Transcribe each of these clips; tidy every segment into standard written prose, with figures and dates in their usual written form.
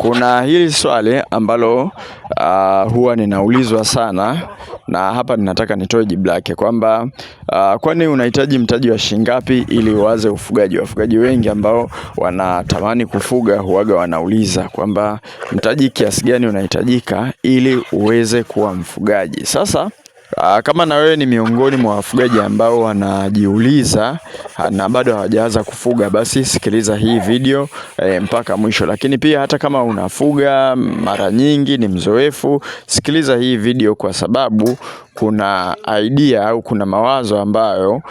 Kuna hili swali ambalo huwa ninaulizwa sana, na hapa ninataka nitoe jibu lake kwamba kwani unahitaji mtaji wa shilingi ngapi ili uanze ufugaji? Wafugaji wengi ambao wanatamani kufuga huwaga wanauliza kwamba mtaji kiasi gani unahitajika ili uweze kuwa mfugaji. Sasa kama na wewe ni miongoni mwa wafugaji ambao wanajiuliza na bado hawajaanza kufuga, basi sikiliza hii video mpaka mwisho. Lakini pia hata kama unafuga mara nyingi, ni mzoefu, sikiliza hii video kwa sababu kuna idea au kuna mawazo ambayo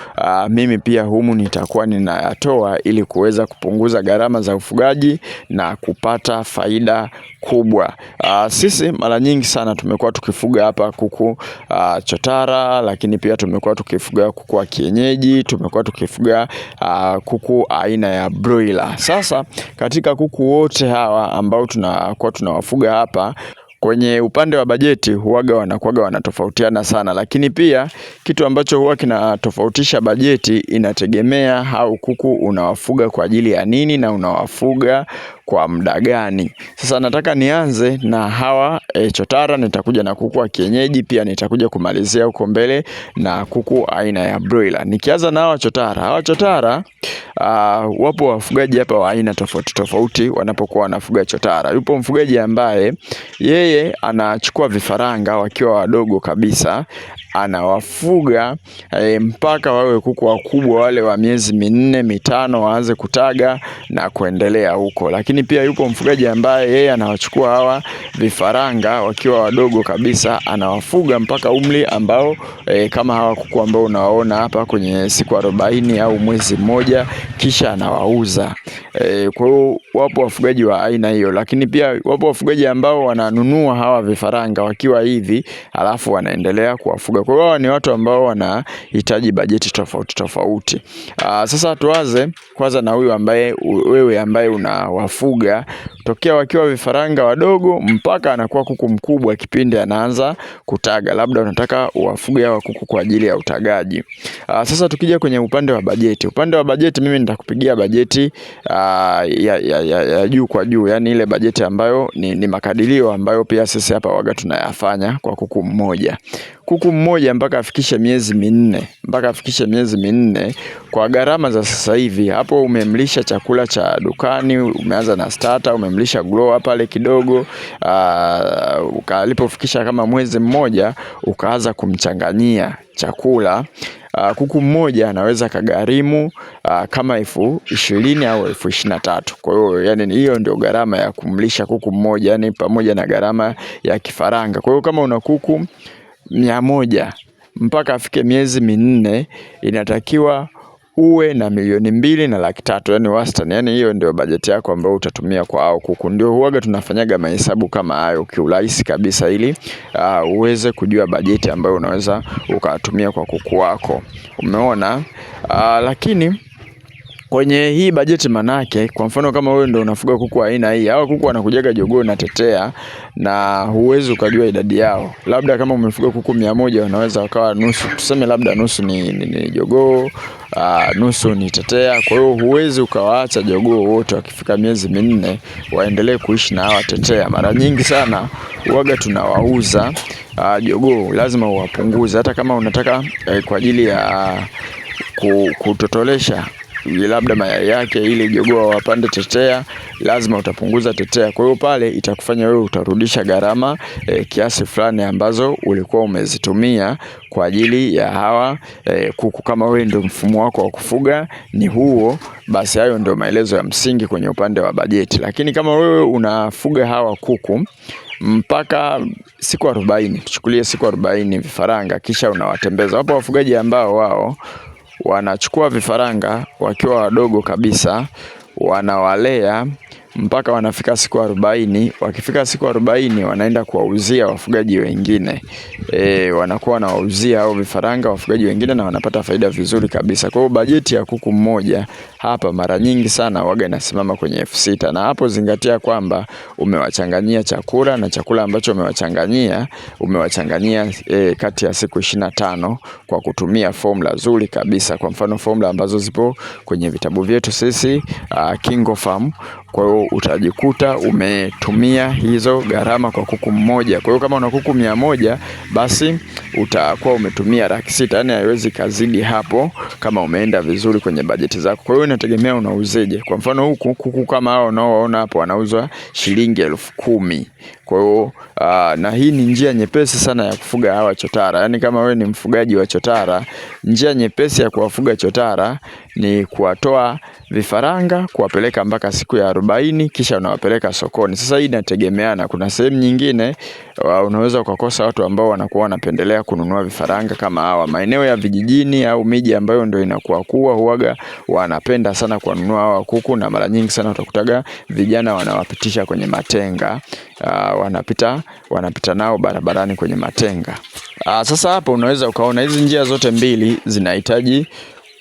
mimi pia humu nitakuwa ninayatoa ili kuweza kupunguza gharama za ufugaji na kupata faida kubwa. Sisi mara nyingi sana tumekuwa tukifuga hapa kuku chotara, lakini pia tumekuwa tukifuga kuku wa kienyeji, tumekuwa tukifuga kuku aina ya broiler. Sasa katika kuku wote hawa ambao tunakuwa tunawafuga hapa, kwenye upande wa bajeti huwaga wanatofautiana sana, lakini pia kitu ambacho huwa kinatofautisha bajeti inategemea hao kuku unawafuga kwa ajili ya nini na unawafuga kwa muda gani. Sasa nataka nianze na hawa chotara, nitakuja na kuku wa kienyeji, pia nitakuja kumalizia huko mbele na kuku aina ya broiler. Nikianza na hawa chotara, wapo wafugaji hapa wa aina tofauti tofauti wanapokuwa wanafuga chotara. Yupo mfugaji ambaye yeye anachukua vifaranga wakiwa wadogo kabisa, anawafuga mpaka wawe kuku wakubwa, wale wa miezi 4, 5 waanze kutaga na kuendelea huko. Lakini pia yupo mfugaji ambaye yeye anawachukua hawa vifaranga wakiwa wadogo kabisa, anawafuga mpaka umri ambao kama hawa kuku ambao unawaona hapa kwenye siku 40 au mwezi mmoja, kisha anawauza. Kwa hiyo wapo wafugaji wa aina hiyo, lakini pia wapo wafugaji ambao wananunua hawa vifaranga wakiwa hivi alafu wanaendelea kuwafuga. Kwa hiyo ni watu ambao wanahitaji bajeti tofauti tofauti. Sasa tuanze kwanza na huyu ambaye wewe ambaye unawafuga tokea wakiwa vifaranga wadogo mpaka anakuwa kuku mkubwa kipindi anaanza kutaga. Labda unataka uwafuge hawa kuku kwa ajili ya utagaji. Sasa tukija kwenye upande wa bajeti, mimi nitakupigia bajeti ya juu kwa juu, yani ile bajeti ambayo ni makadirio ambayo pia sisi hapa waga tunayafanya kwa kuku mmoja. Kuku mmoja mpaka afikishe miezi minne, kwa gharama za sasa hivi, hapo umemlisha chakula cha dukani, umeanza na starter, umemlisha grower pale kidogo, ukalipofikisha kama mwezi mmoja ukaanza kumchanganyia chakula, kuku mmoja anaweza kagharimu kama 20,000 au 23,000. Kwa hiyo yani hiyo ndio gharama ya kumlisha kuku mmoja, yani pamoja na gharama ya kifaranga. Kwa hiyo kama una kuku 100 mpaka afike miezi 4, inatakiwa uwe na 2,300,000, yani wastani. Yani hiyo ndio bajeti yako ambayo utatumia kwa hao kuku. Ndio huaga tunafanyaga mahesabu kama hayo kiurahisi kabisa, ili uweze kujua bajeti ambayo unaweza ukatumia kwa kuku wako. Umeona? Lakini kwenye hii bajeti manake, kwa mfano kama wewe ndio unafuga kuku aina hii, hawa kuku wanakujaga jogoo na tetea, na huwezi ukajua idadi yao. Labda kama umefuga kuku 100, wanaweza wakawa nusu, tuseme labda nusu ni jogoo, nusu ni tetea. Kwa hiyo huwezi ukawaacha jogoo wote wakifika miezi 4 waendelee kuishi na hawa tetea. Mara nyingi sana huaga tunawauza jogoo, lazima uwapunguze. Hata kama unataka kwa ajili ya kutotolesha labda mayai yake, ili jogoo wapande tetea, lazima utapunguza tetea. Kwa hiyo pale itakufanya wewe utarudisha gharama kiasi fulani ambazo ulikuwa umezitumia kwa ajili ya hawa kuku. Kama wewe ndio mfumo wako wa kufuga ni huo, basi hayo ndio maelezo ya msingi kwenye upande wa bajeti. Lakini kama wewe unafuga hawa kuku mpaka siku 40, tuchukulie siku 40 vifaranga, kisha unawatembeza. Wapo wafugaji ambao wao wanachukua vifaranga wakiwa wadogo kabisa, wanawalea mpaka wanafika siku 40. Wakifika siku 40 wanaenda kuwauzia wafugaji wengine. Wanakuwa wanawauzia hao vifaranga wafugaji wengine na wanapata faida vizuri kabisa. Kwa hiyo bajeti ya kuku mmoja hapa mara nyingi sana waga inasimama kwenye 6,000, na hapo zingatia kwamba umewachanganyia chakula, na chakula ambacho umewachanganyia kati ya siku 25 kwa kutumia formula nzuri kabisa. Kwa mfano formula ambazo zipo kwenye vitabu vyetu sisi KingoFarm, Kwa hiyo utajikuta umetumia hizo gharama kwa kuku mmoja. Kwa hiyo kama una kuku 100 basi utakuwa umetumia 600,000, yani haiwezi kazidi hapo kama umeenda vizuri kwenye bajeti zako. Kwa hiyo inategemea unauzeje. Kwa mfano huku kuku kama hao unaoona hapo wanauzwa shilingi 10,000. Kwa hiyo na hii ni njia nyepesi sana ya kufuga hawa chotara. Yani kama wewe ni mfugaji wa chotara, njia nyepesi ya kuwafuga chotara ni kuwatoa vifaranga, kuwapeleka mpaka siku ya 40, kisha unawapeleka sokoni. Sasa hii inategemeana. Kuna sehemu nyingine unaweza ukakosa watu ambao wanakuwa wanapendelea kununua vifaranga kama hawa. Maeneo ya vijijini au miji ambayo ndio inakuwa huaga wanapenda sana kununua hawa kuku, na mara nyingi sana utakutaga vijana wanawapitisha kwenye matenga. Wanapita nao barabarani kwenye matenga. Sasa hapo unaweza ukaona hizi njia zote mbili zinahitaji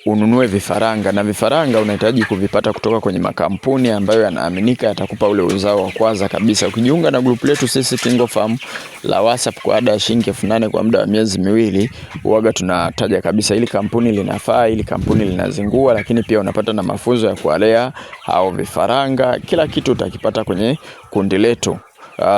ununue vifaranga, na vifaranga unahitaji kuvipata kutoka kwenye makampuni ambayo yanaaminika yatakupa ule uzao wa kwanza kabisa. Ukijiunga na group letu sisi KingoFarm la WhatsApp kwa ada ya shilingi 8,000 kwa muda wa miezi 2, huaga tunataja kabisa ili kampuni linafaa, ili kampuni linazingua, lakini pia unapata na mafunzo ya kuwalea hao vifaranga. Kila kitu utakipata kwenye kundi letu.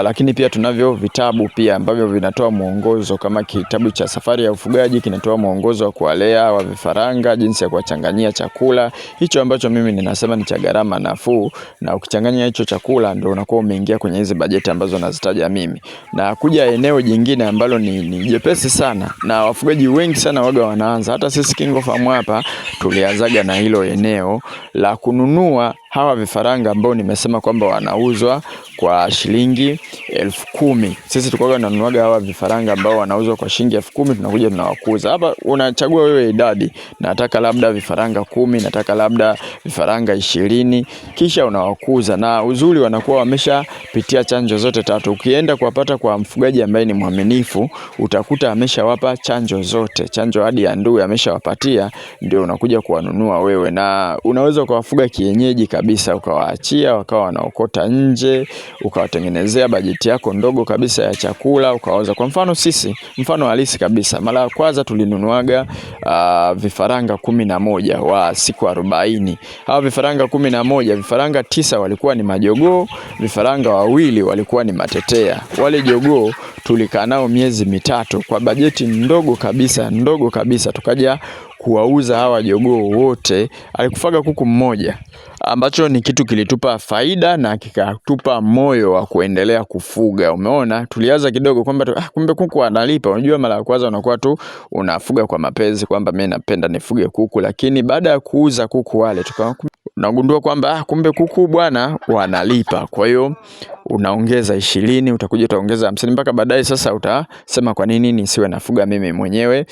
Lakini pia tunavyo vitabu pia ambavyo vinatoa mwongozo, kama kitabu cha Safari ya Ufugaji kinatoa mwongozo wa kuwalea wa vifaranga, jinsi ya kuwachanganyia chakula. Hicho ambacho mimi ninasema ni cha gharama nafuu, na ukichanganya hicho chakula ndio unakuwa umeingia kwenye hizi bajeti ambazo nazitaja mimi. Na kuja eneo jingine ambalo ni jepesi sana na wafugaji wengi sana waga wanaanza. Hata sisi KingoFarm hapa tulianzaga na hilo eneo la kununua hawa vifaranga ambao nimesema kwamba wanauzwa kwa shilingi 10,000. Sisi tulikuwa tunanunuaga hawa vifaranga ambao wanauzwa kwa shilingi 10,000, tunakuja tunawakuza. Hapa unachagua wewe idadi. Nataka labda vifaranga 10, nataka labda vifaranga 20, kisha unawakuza. Na uzuri wanakuwa wameshapitia chanjo zote 3. Ukienda kuwapata kwa mfugaji ambaye ni mwaminifu, utakuta ameshawapa chanjo zote. Chanjo hadi ya ndui ameshawapatia, ndio unakuja kuwanunua wewe. Na unaweza kuwafuga kienyeji kabisa, ukawaachia wakawa wanaokota nje, ukawatengenezea bajeti yako ndogo kabisa ya chakula, ukawauza. Kwa mfano sisi, mfano halisi kabisa, mara ya kwanza tulinunuaga vifaranga 11 wa siku 40. Hawa vifaranga 11, vifaranga 9 walikuwa ni majogoo, vifaranga 2 walikuwa ni matetea. Wale jogoo tulikaa nao miezi 3 kwa bajeti ndogo kabisa, tukaja kuwauza hawa jogoo wote. Alikufaga kuku mmoja, ambacho ni kitu kilitupa faida na kikatupa moyo wa kuendelea kufuga. Umeona, tulianza kidogo kwamba kumbe kuku analipa. Unajua mara ya kwanza unakuwa tu unafuga kwa mapenzi kwamba mimi napenda nifuge kuku, lakini baada ya kuuza kuku wale unagundua kwamba kumbe kuku bwana wanalipa. Kwa hiyo unaongeza 20, utakuja utaongeza 50, mpaka baadaye sasa utasema kwa nini nisiwe nafuga mimi mwenyewe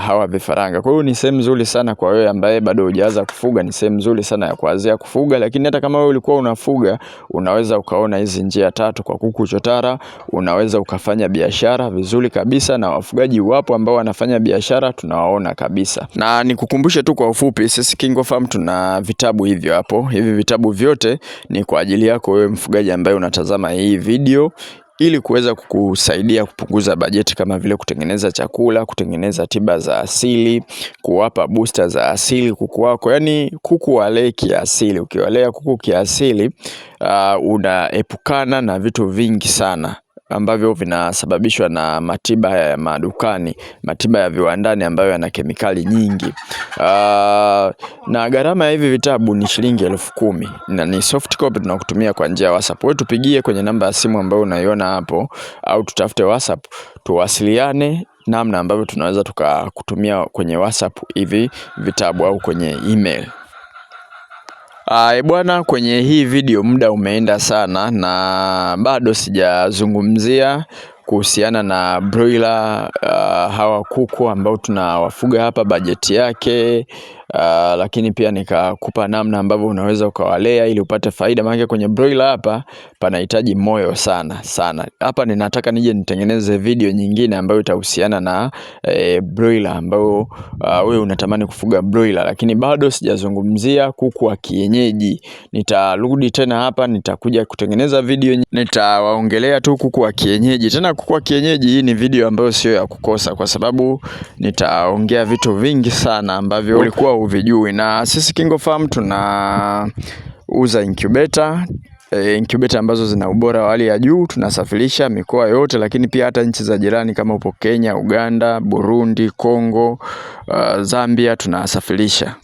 hawa vifaranga. Kwa hiyo ni sehemu nzuri sana kwa wewe ambaye bado hujaanza kufuga, ni sehemu nzuri sana ya kuanzia kufuga. Lakini hata kama wewe ulikuwa unafuga, unaweza ukaona hizi njia 3 kwa kuku chotara, unaweza ukafanya biashara vizuri kabisa. Na wafugaji wapo ambao wanafanya biashara, tunawaona kabisa. Na nikukumbushe tu kwa ufupi, sisi KingoFarm tuna vitabu hivyo hapo. Hivi vitabu vyote ni kwa ajili yako wewe mfugaji ambaye unatazama hii video, ili kuweza kukusaidia kupunguza bajeti, kama vile kutengeneza chakula, kutengeneza tiba za asili, kuwapa booster za asili kuku wako. Yani kuku walee kiasili. Ukiwalea kuku kiasili, unaepukana na vitu vingi sana ambavyo vinasababishwa na matiba ya madukani, matiba ya viwandani ambayo yana kemikali nyingi. Na gharama ya hivi vitabu ni shilingi 10,000, na ni soft copy tunakutumia kwa njia ya WhatsApp. Wewe tupigie kwenye namba ya simu ambayo unaiona hapo, au tutafute WhatsApp tuwasiliane namna ambavyo tunaweza tukakutumia kwenye WhatsApp hivi vitabu au kwenye email. Bwana, kwenye hii video muda umeenda sana na bado sijazungumzia kuhusiana na broiler, hawa kuku ambao tunawafuga hapa, bajeti yake, lakini pia nikakupa namna ambavyo unaweza ukawalea ili upate faida. Maana kwenye broiler hapa panahitaji moyo sana. Hapa ninataka nije nitengeneze video nyingine ambayo itahusiana na broiler ambao wewe unatamani kufuga broiler, lakini bado sijazungumzia kuku wa kienyeji. Nitarudi tena hapa, nitakuja kutengeneza video, nitawaongelea tu kuku wa kienyeji. Tena kuku wa kienyeji, hii ni video ambayo sio ya kukosa, kwa sababu nitaongea vitu vingi sana ambavyo ulikuwa huvijui. Na sisi KingoFarm tuna tunauza incubator. Incubator ambazo zina ubora wa hali ya juu, tunasafirisha mikoa yote, lakini pia hata nchi za jirani kama upo Kenya, Uganda, Burundi, Kongo, Zambia tunasafirisha.